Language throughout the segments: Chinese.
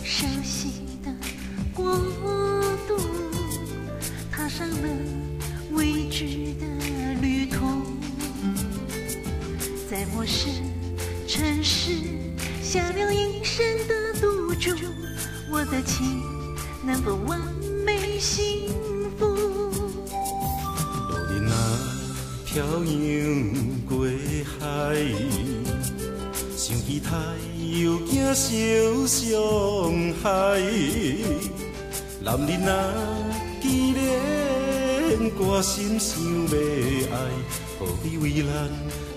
熟悉的国度，踏上了未知的旅途，在陌生城市下了一生的赌注，我的情能否完美幸福？路人啊，漂洋过海，想起台又惊小上海。男人啊，既然决心想要爱，何必为难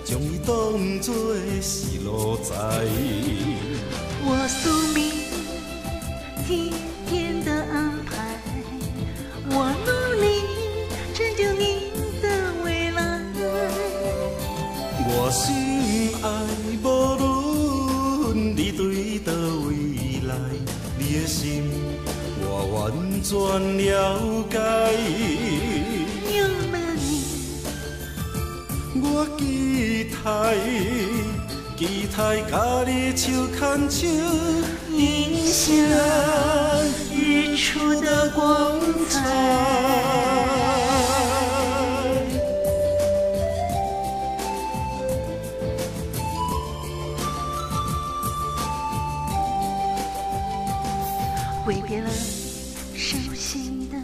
将伊当作是路财？我宿命体天的安排，我努力成就你的未来。我心爱无论你对倒位来，你的心我完全了解。有了你，我期待甲你手牵手，迎向日出的光彩。挥别了熟悉的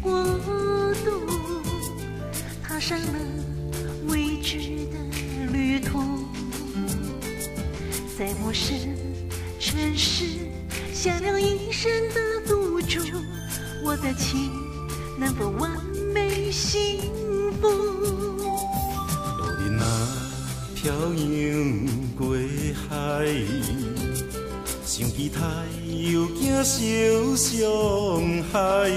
国度，踏上了未知的旅途，在陌生城市下了一生的赌注，我的情能否完美幸福？路人啊，漂洋过海，想起台又惊小上海。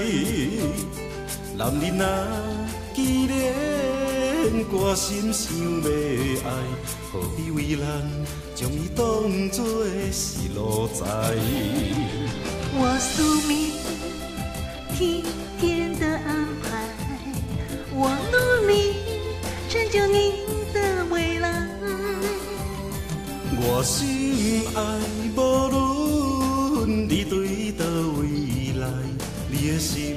男人啊，既然决心想要爱，何必为难将伊当作是路财？我宿命体天的安排，我努力成就你的未来。我心爱无论你对倒位来，你的心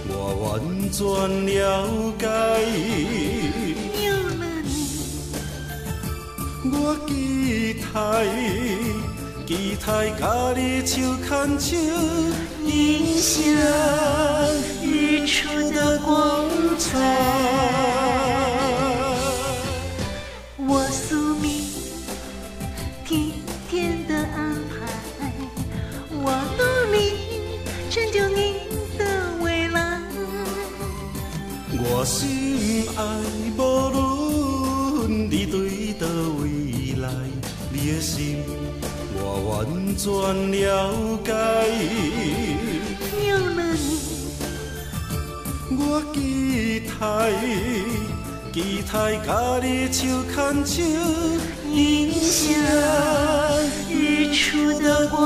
我完全了解。有了你，我期待甲你手牵手，迎向日出的光彩。我宿命体天的安排，我努力成就你的未来。我心爱无论你对倒位来，你的心我完全了解。有了你，我期待甲你手牵手，迎向日出的光